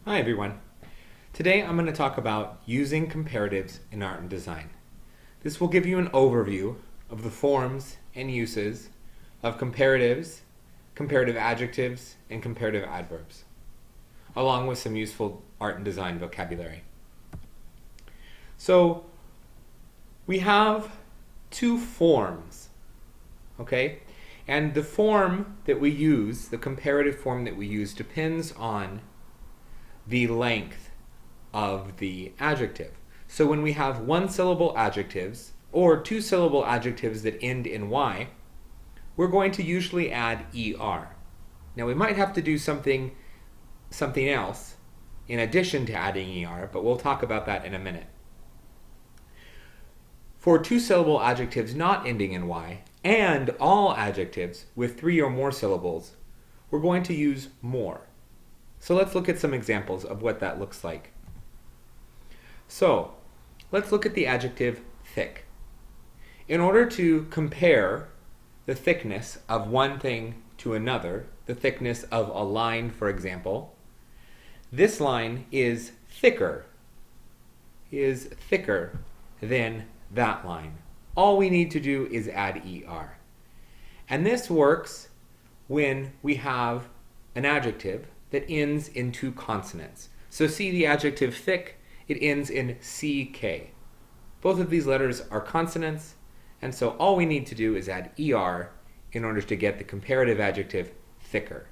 Hi everyone. Today I'm going to talk about using comparatives in art and design. This will give you an overview of the forms and uses of comparatives, comparative adjectives, and comparative adverbs, along with some useful art and design vocabulary. So we have two forms, okay? And the form that we use, the comparative form that we use, depends on the length of the adjective. So when we have one-syllable adjectives or two-syllable adjectives that end in y, we're going to usually add er. Now we might have to do something else in addition to adding er, but we'll talk about that in a minute. For two-syllable adjectives not ending in y, and all adjectives with three or more syllables, we're going to use more. So let's look at some examples of what that looks like. So let's look at the adjective thick. In order to compare the thickness of one thing to another, the thickness of a line, for example, this line is thicker than that line. All we need to do is add er. And this works when we have an adjective that ends in two consonants. So see the adjective thick, it ends in CK. Both of these letters are consonants, and so all we need to do is add ER in order to get the comparative adjective thicker.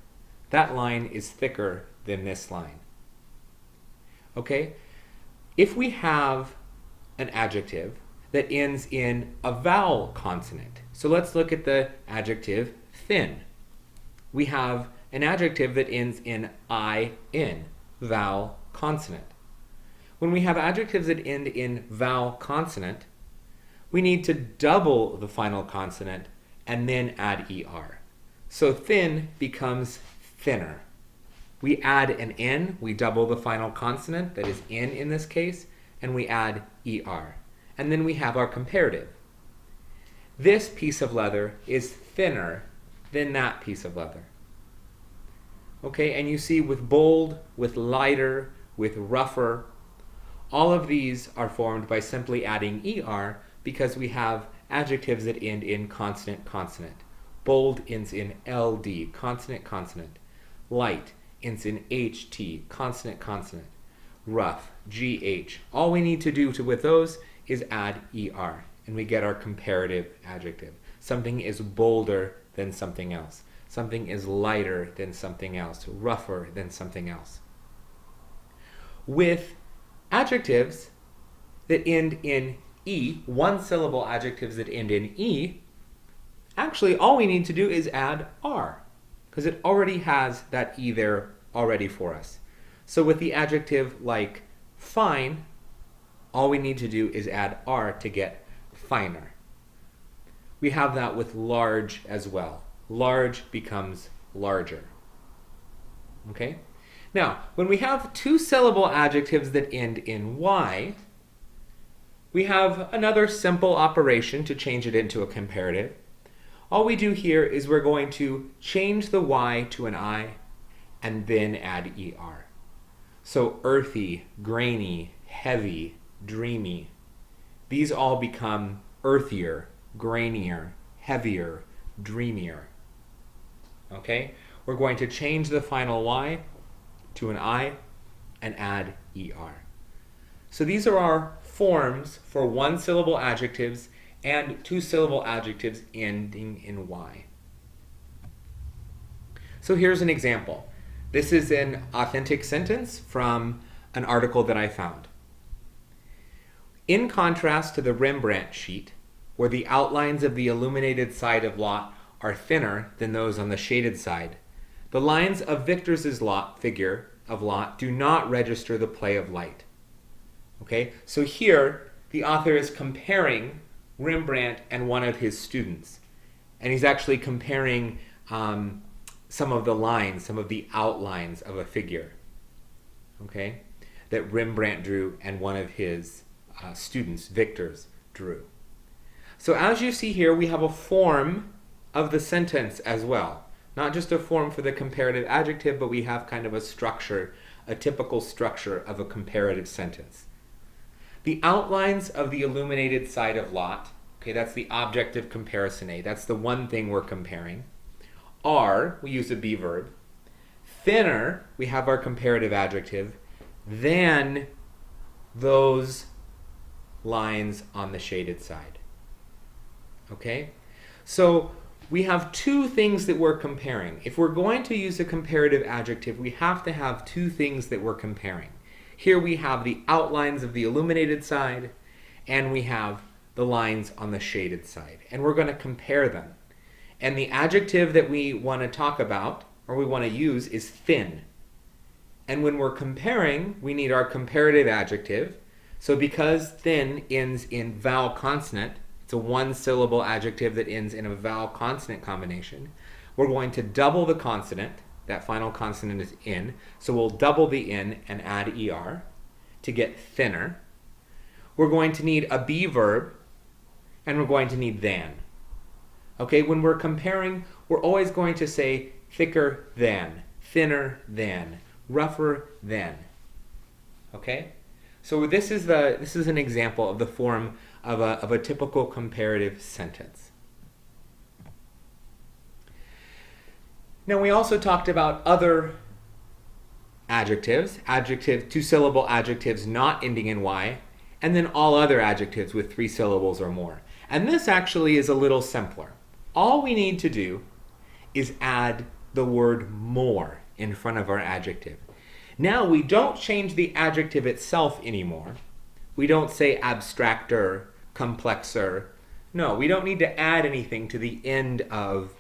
That line is thicker than this line. Okay? If we have an adjective that ends in a vowel consonant, so let's look at the adjective thin. We have an adjective that ends in in, vowel consonant. When we have adjectives that end in vowel consonant, we need to double the final consonant and then add er. So thin becomes thinner. We add an n, we double the final consonant, that is in this case, and we add er. And then we have our comparative. This piece of leather is thinner than that piece of leather. Okay, and you see with bold, with lighter, with rougher, all of these are formed by simply adding er because we have adjectives that end in consonant. Bold ends in ld, consonant. Light ends in ht, consonant. Rough, gh. All we need to do with those is add er, and we get our comparative adjective. Something is bolder than something else. Something is lighter than something else, rougher than something else. With adjectives that end in e, one-syllable adjectives that end in e, actually all we need to do is add r, because it already has that e there already for us. So with the adjective like fine, all we need to do is add r to get finer. We have that with large as well. Large becomes larger. Okay? Now, when we have two-syllable adjectives that end in y, we have another simple operation to change it into a comparative. All we do here is we're going to change the y to an I and then add er. So earthy, grainy, heavy, dreamy. These all become earthier, grainier, heavier, dreamier. Okay? We're going to change the final y to an I and add er. So these are our forms for one-syllable adjectives and two-syllable adjectives ending in y. So here's an example. This is an authentic sentence from an article that I found. In contrast to the Rembrandt sheet, where the outlines of the illuminated side of lot are thinner than those on the shaded side, the lines of Victor's figure of lot do not register the play of light. Okay, so here the author is comparing Rembrandt and one of his students, and he's actually comparing some of the lines, some of the outlines of a figure, okay, that Rembrandt drew and one of his students, Victor's, drew. So as you see here, we have a form of the sentence as well. Not just a form for the comparative adjective, but we have kind of a structure a typical structure of a comparative sentence. The outlines of the illuminated side of lot, okay, that's the objective comparison A, that's the one thing we're comparing, are, we use a be verb, thinner, we have our comparative adjective, than those lines on the shaded side. Okay? So we have two things that we're comparing. If we're going to use a comparative adjective, we have to have two things that we're comparing. Here we have the outlines of the illuminated side, and we have the lines on the shaded side. And we're going to compare them. And the adjective that we want to talk about, or we want to use, is thin. And when we're comparing, we need our comparative adjective. So because thin ends in vowel consonant, it's a one-syllable adjective that ends in a vowel-consonant combination, we're going to double the consonant. That final consonant is in. So we'll double the in and add er to get thinner. We're going to need a be verb, and we're going to need than. Okay, when we're comparing, we're always going to say thicker than, thinner than, rougher than. Okay? So this is an example of the form of a typical comparative sentence. Now we also talked about other adjectives, two-syllable adjectives not ending in y, and then all other adjectives with 3 syllables or more. And this actually is a little simpler. All we need to do is add the word more in front of our adjective. Now we don't change the adjective itself anymore. We don't say abstracter, complexer. No, we don't need to add anything to the end of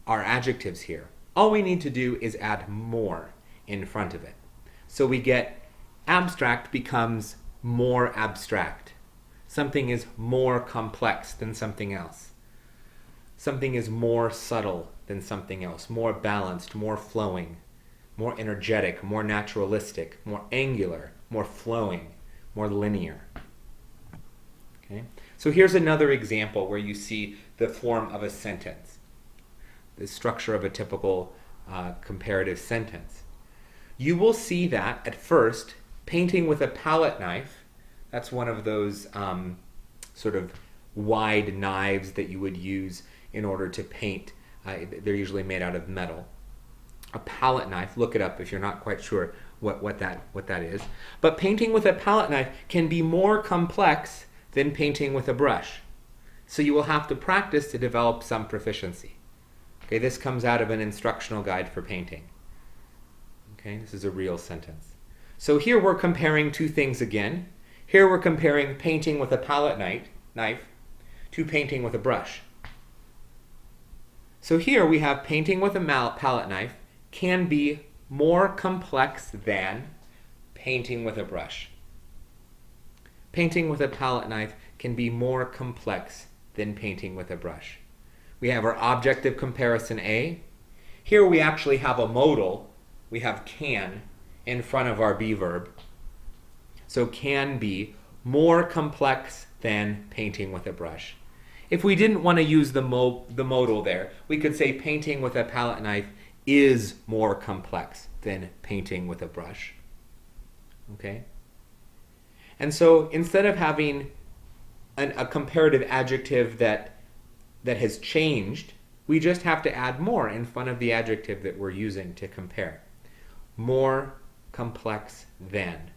our adjectives here. All we need to do is add more in front of it. So we get abstract becomes more abstract. Something is more complex than something else. Something is more subtle than something else, more balanced, more flowing, more energetic, more naturalistic, more angular, more flowing, more linear. Okay? So here's another example where you see the form of a sentence, the structure of a typical comparative sentence. You will see that at first, painting with a palette knife, that's one of those sort of wide knives that you would use in order to paint. They're usually made out of metal. A palette knife, look it up if you're not quite sure what that is. But painting with a palette knife can be more complex than painting with a brush. So you will have to practice to develop some proficiency. Okay, this comes out of an instructional guide for painting. Okay, this is a real sentence. So here we're comparing two things again. Here we're comparing painting with a palette knife to painting with a brush. So here we have painting with a palette knife can be more complex than painting with a brush. Painting with a palette knife can be more complex than painting with a brush. We have our objective comparison A. Here we actually have a modal. We have can in front of our be verb. So can be more complex than painting with a brush. If we didn't want to use the modal there, we could say painting with a palette knife is more complex than painting with a brush. Okay? And so instead of having a comparative adjective that has changed, we just have to add more in front of the adjective that we're using to compare. More complex than,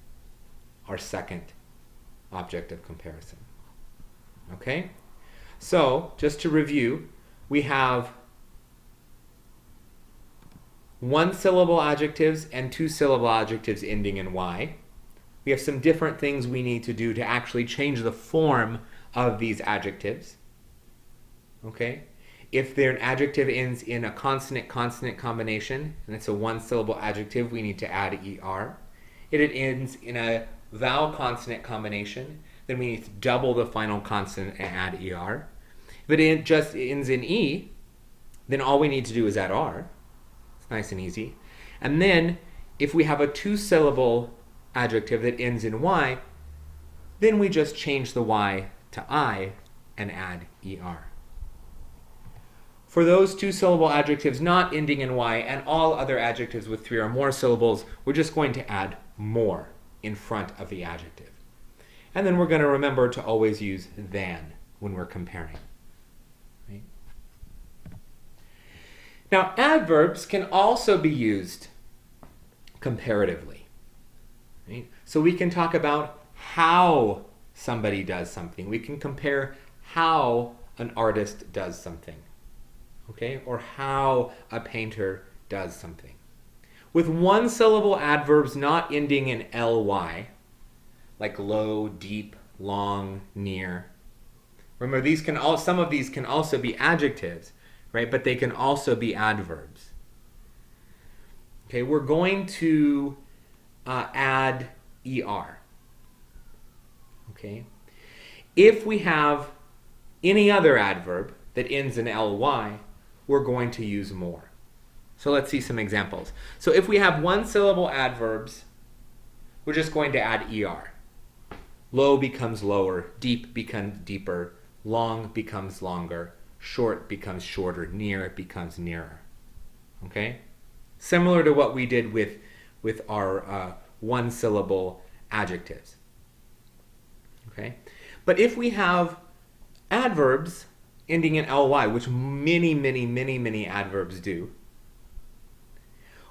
our second object of comparison. Okay? So, just to review, we have one-syllable adjectives and two-syllable adjectives ending in y. We have some different things we need to do to actually change the form of these adjectives. Okay? If an adjective ends in a consonant-consonant combination, and it's a one-syllable adjective, we need to add er. If it ends in a vowel-consonant combination, then we need to double the final consonant and add er. If it just ends in e, then all we need to do is add r. It's nice and easy. And then, if we have a two-syllable adjective that ends in y, then we just change the y to I and add er. for those two-syllable adjectives not ending in Y and all other adjectives with 3 or more syllables, we're just going to add more in front of the adjective. And then we're going to remember to always use than when we're comparing. Right? Now, adverbs can also be used comparatively. Right? So we can talk about how somebody does something. We can compare how an artist does something. Okay? Or how a painter does something. With one-syllable adverbs not ending in ly, like low, deep, long, near. Remember, these can some of these can also be adjectives, right? But they can also be adverbs. Okay, we're going to add er. Okay, if we have any other adverb that ends in ly, we're going to use more. So let's see some examples. So if we have one-syllable adverbs, we're just going to add er. Low becomes lower, deep becomes deeper, long becomes longer, short becomes shorter, near becomes nearer. Okay? Similar to what we did with our one-syllable adjectives. Okay? But if we have adverbs ending in ly, which many adverbs do,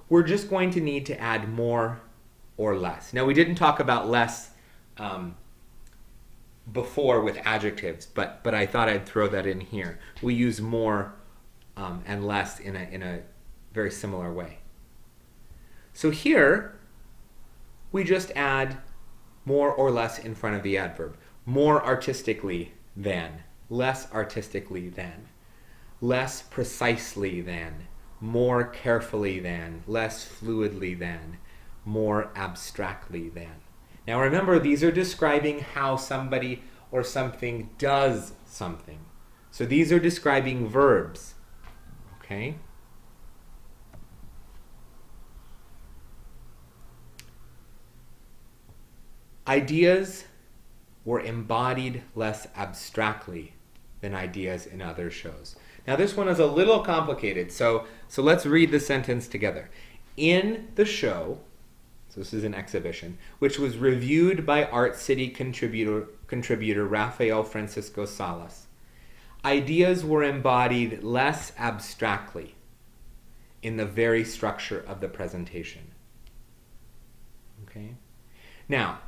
we're just going to need to add more or less. Now, we didn't talk about less before with adjectives, but I thought I'd throw that in here. We use more and less in a very similar way. So here, we just add more or less in front of the adverb. More artistically than, less artistically than, less precisely than, more carefully than, less fluidly than, more abstractly than. Now remember, these are describing how somebody or something does something. So these are describing verbs. Okay? Ideas were embodied less abstractly than ideas in other shows. Now this one is a little complicated, so let's read the sentence together. In the show, so this is an exhibition, which was reviewed by Art City contributor Rafael Francisco Salas, ideas were embodied less abstractly in the very structure of the presentation. Okay? Now,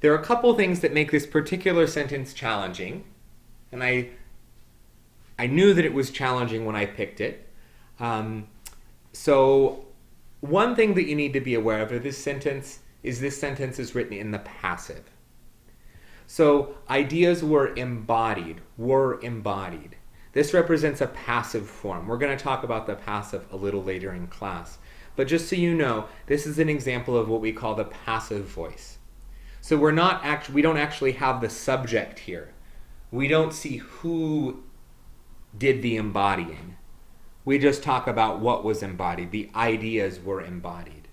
there are a couple things that make this particular sentence challenging, and I knew that it was challenging when I picked it. So one thing that you need to be aware of this sentence is written in the passive. So ideas were embodied. This represents a passive form. We're going to talk about the passive a little later in class. But just so you know, this is an example of what we call the passive voice. So we don't actually have the subject here. We don't see who did the embodying. We just talk about what was embodied. The ideas were embodied.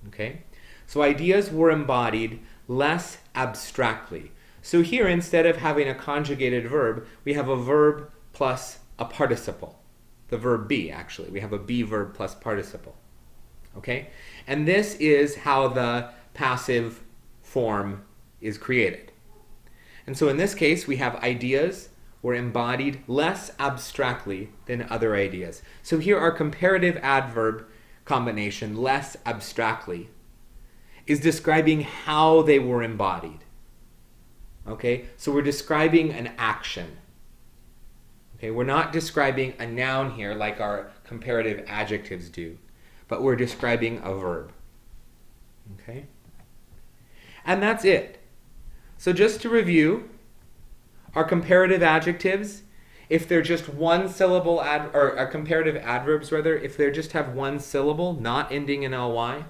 Okay? So ideas were embodied less abstractly. So here, instead of having a conjugated verb, we have a verb plus a participle. The verb be, actually. We have a be verb plus participle. Okay? And this is how the passive form is created. And so in this case, we have ideas were embodied less abstractly than other ideas. So here our comparative adverb combination, less abstractly, is describing how they were embodied. Okay? So we're describing an action. Okay? We're not describing a noun here like our comparative adjectives do, but we're describing a verb. Okay? And that's it. So just to review, our comparative adjectives, if they're just one syllable, or our comparative adverbs rather, if they just have one syllable, not ending in ly,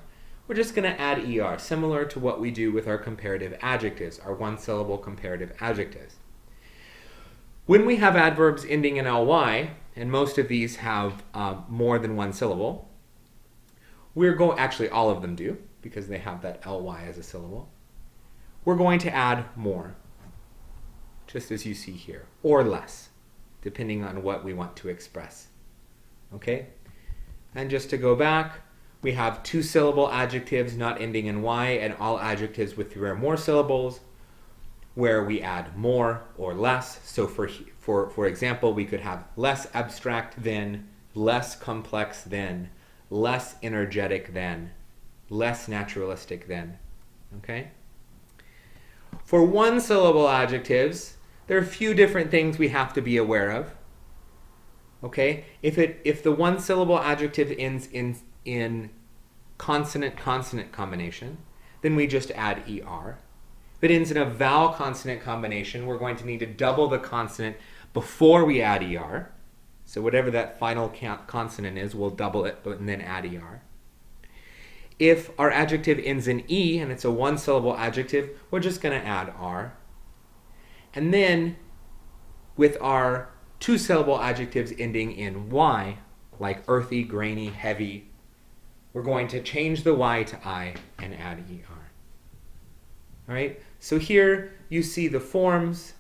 we're just going to add er, similar to what we do with our comparative adjectives, our one-syllable comparative adjectives. When we have adverbs ending in ly, and most of these have more than one syllable, actually all of them do, because they have that ly as a syllable. We're going to add more, just as you see here, or less, depending on what we want to express. Okay? And just to go back, we have two-syllable adjectives not ending in y, and all adjectives with 3 or more syllables, where we add more or less. So for example, we could have less abstract than, less complex than, less energetic than, less naturalistic than. Okay? For one-syllable adjectives, there are a few different things we have to be aware of. Okay? If the one-syllable adjective ends in consonant-consonant combination, then we just add er. If it ends in a vowel-consonant combination, we're going to need to double the consonant before we add er. So whatever that final consonant is, we'll double it and then add er. If our adjective ends in e and it's a one-syllable adjective, we're just going to add r. And then with our two-syllable adjectives ending in y, like earthy, grainy, heavy, we're going to change the y to I and add er. All right? So here you see the forms.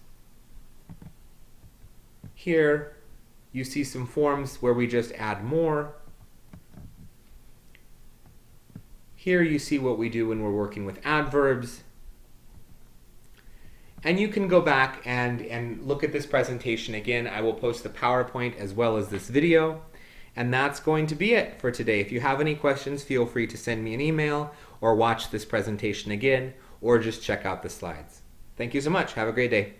Here you see some forms where we just add more. Here you see what we do when we're working with adverbs. And you can go back and look at this presentation again. I will post the PowerPoint as well as this video. And that's going to be it for today. If you have any questions, feel free to send me an email or watch this presentation again or just check out the slides. Thank you so much. Have a great day.